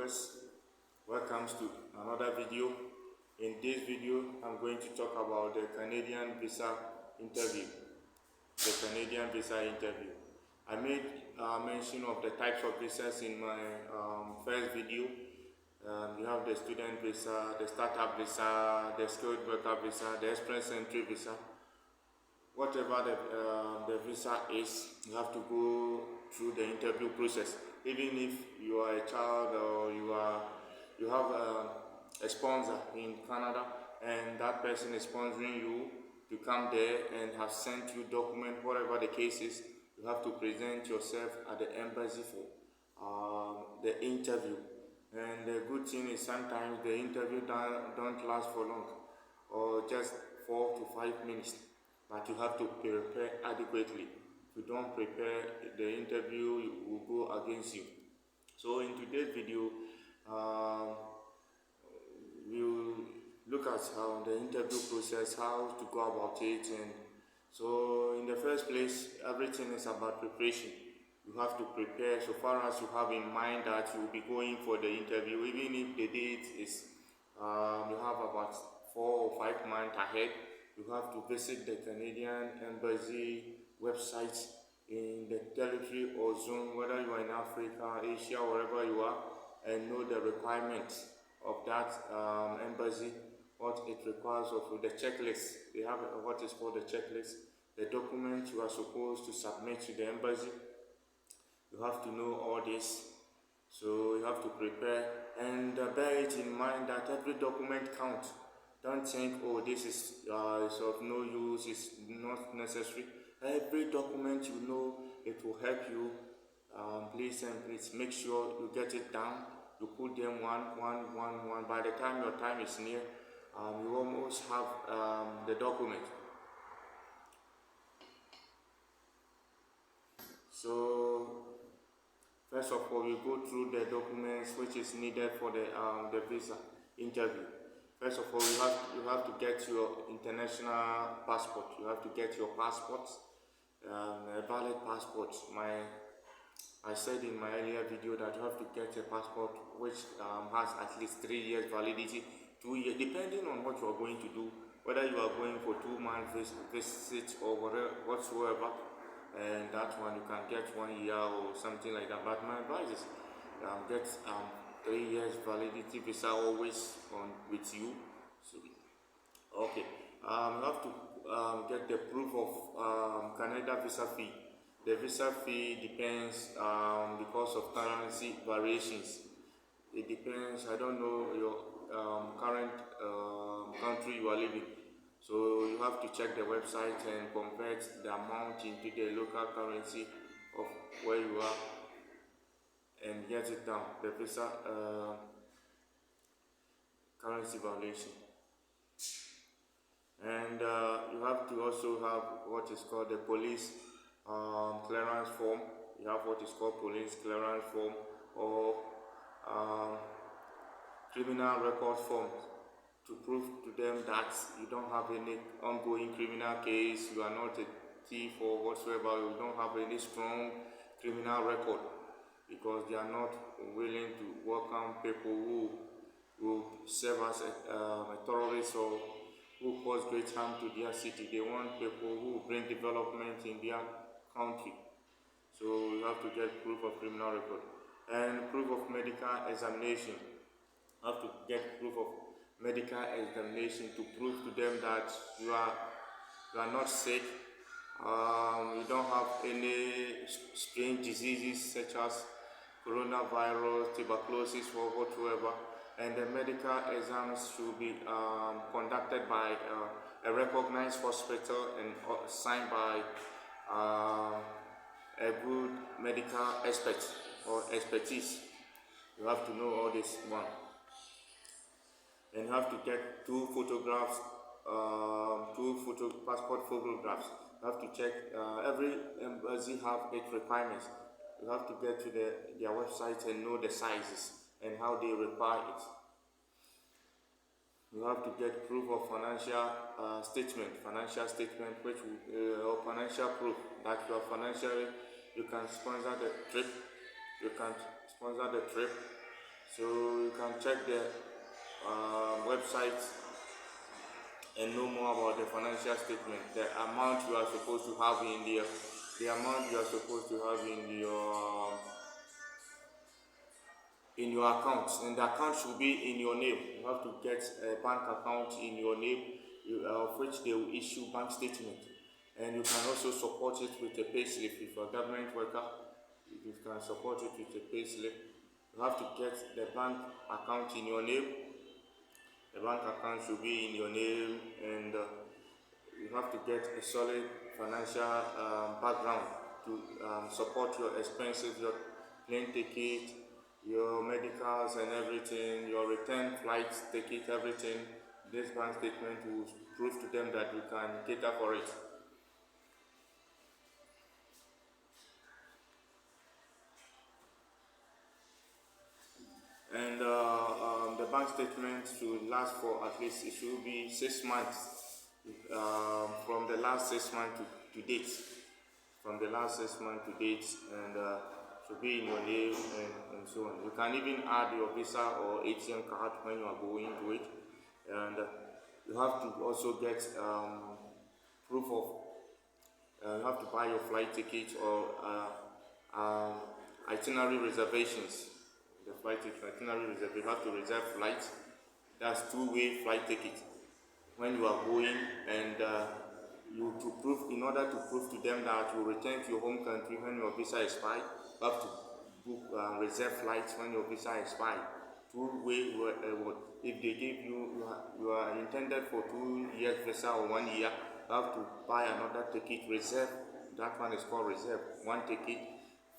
viewers, welcome to another video. In this video I'm going to talk about the Canadian visa interview. I made mention of the types of visas in my first video. You have the student visa, the startup visa, the skilled worker visa, the express entry visa. Whatever the visa is, you have to go through the interview process. Even if you are a child or you have a sponsor in Canada and that person is sponsoring you to come there and have sent you document, whatever the case is, you have to present yourself at the embassy for the interview. And the good thing is sometimes the interview don't last for long, or just 4 to 5 minutes, but you have to prepare adequately. If you don't prepare, the interview will go against you. So in today's video, we'll look at how the interview process, how to go about it. And so in the first place, everything is about preparation. You have to prepare so far as you have in mind that you will be going for the interview. Even if the date is you have about 4 or 5 months ahead, you have to visit the Canadian Embassy website in the territory or zone, whether you are in Africa, Asia, wherever you are, and know the requirements of that embassy, what it requires of the checklist. They have what is called the checklist, the documents you are supposed to submit to the embassy. You have to know all this, so you have to prepare and bear it in mind that every document counts. Don't think, oh, this is of no use, it's not necessary. Every document, you know, it will help you. Please make sure you get it down. You put them one. By the time your time is near, you almost have the document. So first of all, you go through the documents which is needed for the visa interview. First of all, you have to get your international passport. You have to get your passport, a valid passport. I said in my earlier video that you have to get a passport which has at least 3 years validity, 2 years, depending on what you are going to do. Whether you are going for 2 month visit or whatsoever, and that one you can get 1 year or something like that. But my advice is get 3 years validity visa always on with you. So, okay, you have to get the proof of Canada visa fee. The visa fee depends because of currency variations. It depends. I don't know your current country you are living, so you have to check the website and convert the amount into the local currency of where you are and get it down. The visa currency valuation. And you have to also have what is called the police clearance form. You have what is called police clearance form or criminal record form to prove to them that you don't have any ongoing criminal case, you are not a thief or whatsoever, you don't have any strong criminal record, because they are not willing to welcome people who will serve as a terrorist or who cause great harm to their city. They want people who bring development in their country. So you have to get proof of criminal record and proof of medical examination. You have to get proof of medical examination to prove to them that you are not sick, you don't have any strange diseases such as coronavirus, tuberculosis, or whatsoever. And the medical exams should be conducted by a recognized hospital and signed by a good medical expert or expertise. You have to know all this one. And you have to get 2 photographs, passport photographs. You have to check, every embassy have its requirements. You have to get to their website and know the sizes and how they require it. You have to get proof of financial statement, which or financial proof that you are financially, you can sponsor the trip. So you can check the website and know more about the financial statement, the amount you are supposed to have in the amount you are supposed to have in your account, and the account should be in your name. You have to get a bank account in your name, of which they will issue bank statement, and you can also support it with a pay slip. If you're a government worker, you can support it with a pay slip. You have to get the bank account in your name. The bank account should be in your name, and you have to get a solid financial background to support your expenses, your plane ticket, your medicals and everything, your return flight ticket, everything. This bank statement will prove to them that you can cater for it. And the bank statement should last for at least, it should be 6 months from the last 6 months to date. From the last 6 months to date, and should be in your name and so on. You can even add your visa or ATM card when you are going to it, and you have to also get proof of. You have to buy your flight ticket or itinerary reservations. The flight ticket, itinerary reservation. You have to reserve flights. That's two-way flight ticket when you are going, and in order to prove to them that you return to your home country when your visa expires, you have to book reserve flights when your visa expires. Two-way. If they give you are intended for 2 years visa or 1 year, you have to buy another ticket reserve. That one is called reserve. One ticket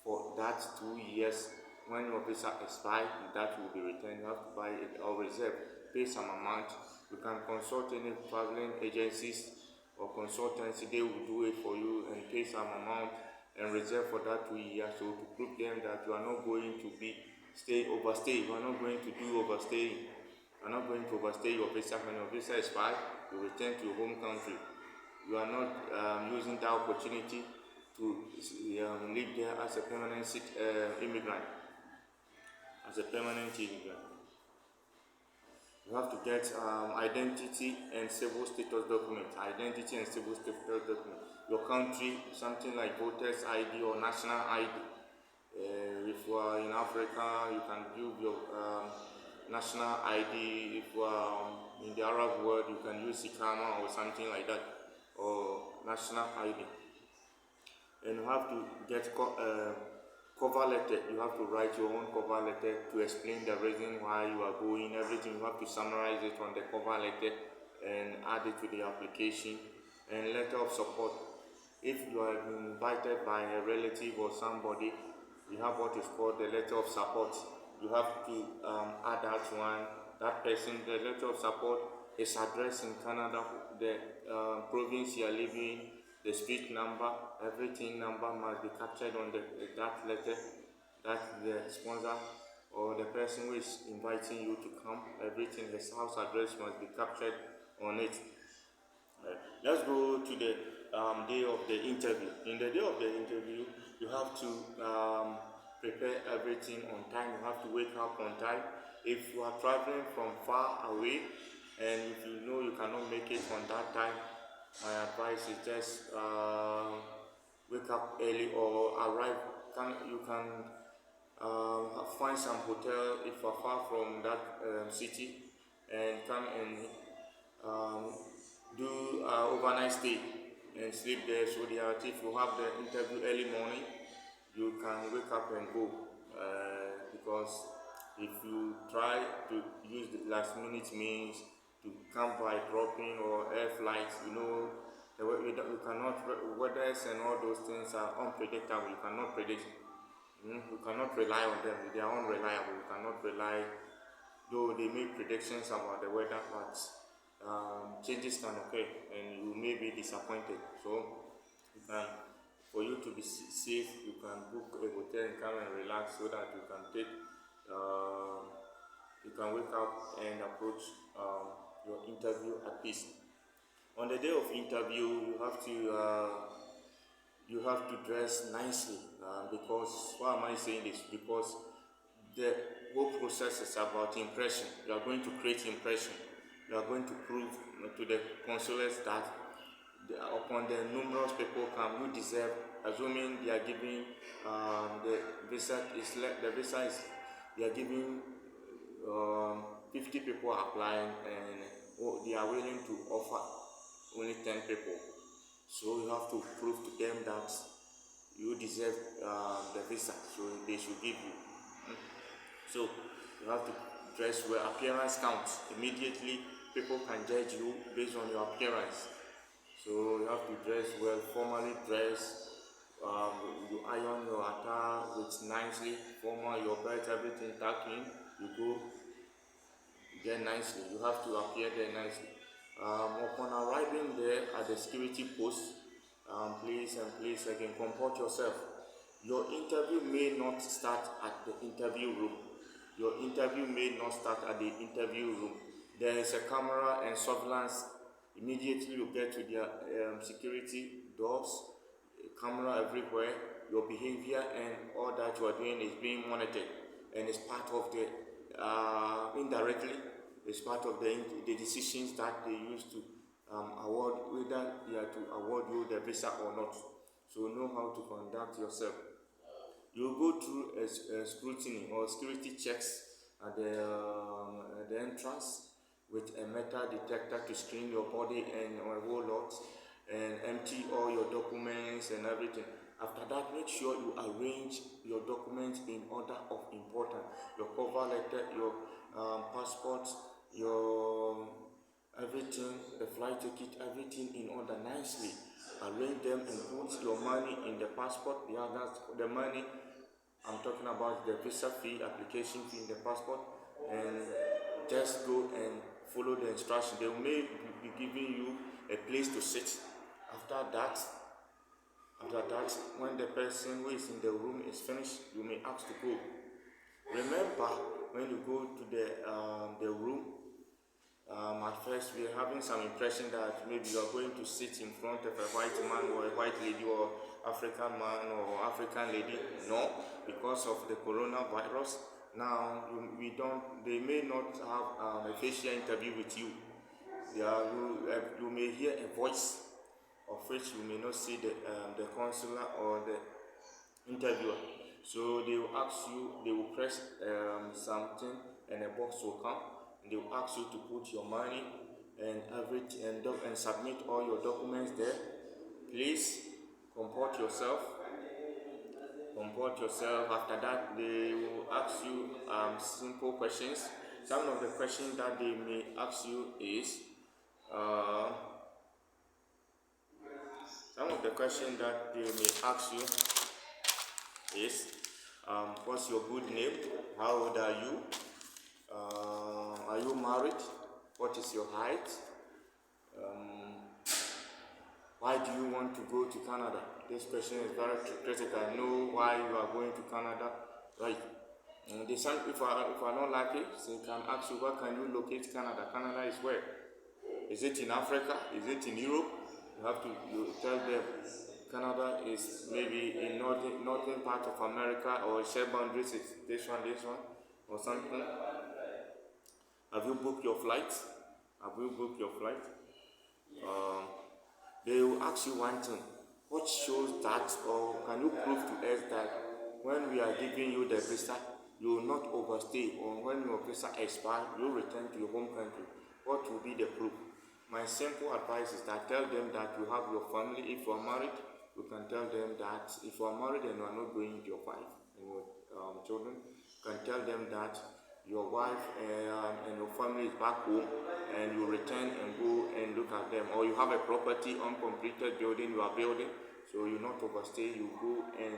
for that 2 years. When your visa expires, that will be returned. You have to buy it or reserve. Pay some amount. You can consult any traveling agencies or consultancy. They will do it for you and pay some amount and reserve for that 2 years. So to prove them that you are not going to overstay. You are not going to do overstaying. You are not going to overstay your visa. When your visa expires, you return to your home country. You are not using that opportunity to live there as a permanent immigrant. As a permanent immigrant, you have to get identity and civil status document. Identity and civil status document. Your country, something like voters ID or national ID. If you are in Africa, you can give your national ID. If you are in the Arab world, you can use Ikama or something like that, or national ID. And you have to get cover letter. You have to write your own cover letter to explain the reason why you are going. Everything you have to summarize it on the cover letter and add it to the application. And letter of support. If you are invited by a relative or somebody, you have what is called the letter of support. You have to add that one. That person, the letter of support, his address in Canada, the province you are living, the street number, everything number must be captured on that letter. That the sponsor or the person who is inviting you to come, everything, his house address must be captured on it. Let's go to the day of the interview. In the day of the interview, you have to prepare everything on time. You have to wake up on time. If you are traveling from far away and if you know you cannot make it on that time, my advice is just wake up early or arrive. You can find some hotel if you are far from that city, and come and do overnight stay and sleep there, so that if you have the interview early morning, you can wake up and go. Because if you try to use the last minute means to come by dropping or air flights, you cannot, weathers and all those things are unpredictable. You cannot predict. You cannot rely on them. They are unreliable. You cannot rely, though they make predictions about the weather, but changes can occur and you may be disappointed. So for you to be safe, you can book a hotel and come and relax so that you can wake up and approach your interview at peace. On the day of interview, you have to dress nicely, because why am I saying this? Because whole process is about impression. You are going to create impression. You are going to prove to the consulates that upon the numerous people come, you deserve, assuming they are giving the visa is they are giving 50 people applying, and they are willing to offer only 10 people. So you have to prove to them that you deserve the visa, so they should give you. So you have to dress well. Appearance counts. Immediately, people can judge you based on your appearance. So you have to dress well, formally dress. You iron your attire with nicely, formal, your belt, everything tucked in. You go there nicely. You have to appear there nicely. Upon arriving there at the security post, please again comport yourself. Your interview may not start at the interview room. Your interview may not start at the interview room. There is a camera and surveillance. Immediately you get to the security doors, camera everywhere. Your behavior and all that you are doing is being monitored, and it's part of the indirectly. It's part of the decisions that they use to award, whether they are to award you the visa or not. So know how to conduct yourself. You go through a scrutiny or security checks at the entrance with a metal detector to screen your body and a whole lot, and empty all your documents and everything. After that, make sure you arrange your documents in order of importance. Your cover letter, your passport, your everything, the flight ticket, everything in order nicely. Arrange them and put your money in the passport. Yeah, that's the money I'm talking about, the visa fee, application fee, the passport, and just go and follow the instructions. They may be giving you a place to sit. After that, when the person who is in the room is finished, you may ask to go. Remember, when you go to the room, at first we are having some impression that maybe you are going to sit in front of a white man or a white lady or African man or African lady. No, because of the coronavirus. Now they may not have a facial interview with you. You may hear a voice of which you may not see the consular or the interviewer. So they will ask you, they will press something, and a box will come. They will ask you to put your money and everything and submit all your documents there. Please comport yourself. After that, they will ask you simple questions. Some of the questions that they may ask you is what's your good name? How old are you? Are you married? What is your height? Why do you want to go to Canada? This question is very critical. Know why you are going to Canada, right? And if you are not lucky, they can ask you, where can you locate Canada? Canada is where? Is it in Africa? Is it in Europe? You have to tell them Canada is maybe in northern part of America, or share boundaries is this one, or something. Have you booked your flight? They will ask you one thing. What shows that, or can you prove to us that when we are giving you the visa, you will not overstay, or when your visa expires, you will return to your home country? What will be the proof? My simple advice is that tell them that you have your family. If you are married, you can tell them that if you are married and you are not going with your wife and your children, you can tell them that your wife and your family is back home, and you return and go and look at them. Or you have a property, uncompleted building you are building, so you not overstay, you go and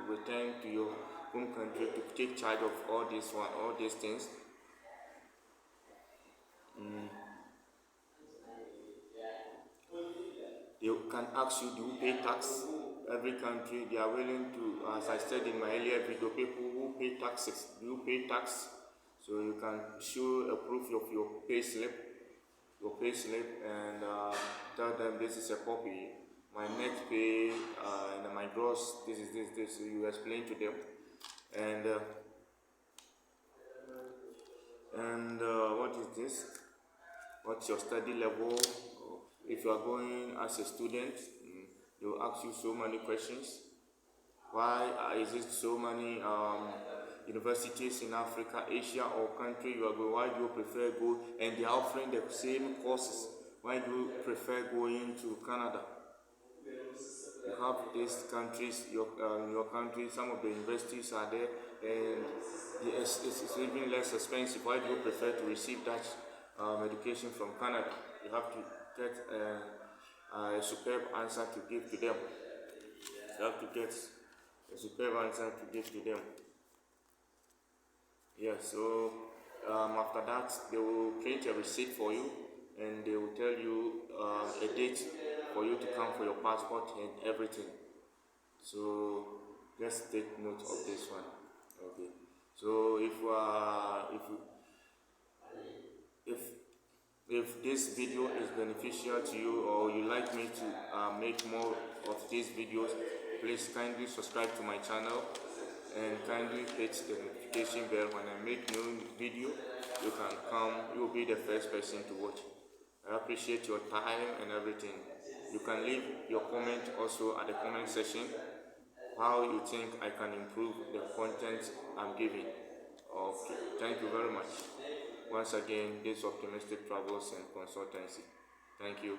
return to your home country to take charge of all these things. They can ask you, do you pay tax? Every country, they are willing to, as I said in my earlier video, people who pay taxes. Do you pay tax? So you can show a proof of your pay slip, and tell them this is a copy. My net pay and my gross, this is this. You explain to them, and this. What's your study level? If you are going as a student, they will ask you so many questions. Why is it so many universities in Africa, Asia, or country you are going? Why do you prefer go? And they are offering the same courses. Why do you prefer going to Canada? You have these countries, your country. Some of the universities are there, and it's even less expensive. Why do you prefer to receive that education from Canada? You have to get a superb answer to give to them. You have to get a superb answer to give to them. Yeah, so after that, they will print a receipt for you, and they will tell you a date for you to come for your passport and everything. So just take note of this one. Okay. So if this video is beneficial to you, or you like me to make more of these videos, please kindly subscribe to my channel and kindly hit the notification bell. When I make new video, you will be the first person to watch. I appreciate your time and everything. You can leave your comment also at the comment section, how you think I can improve the content I'm giving. Okay, thank you very much. Once again, this is Optimistic Travels and Consultancy. Thank you.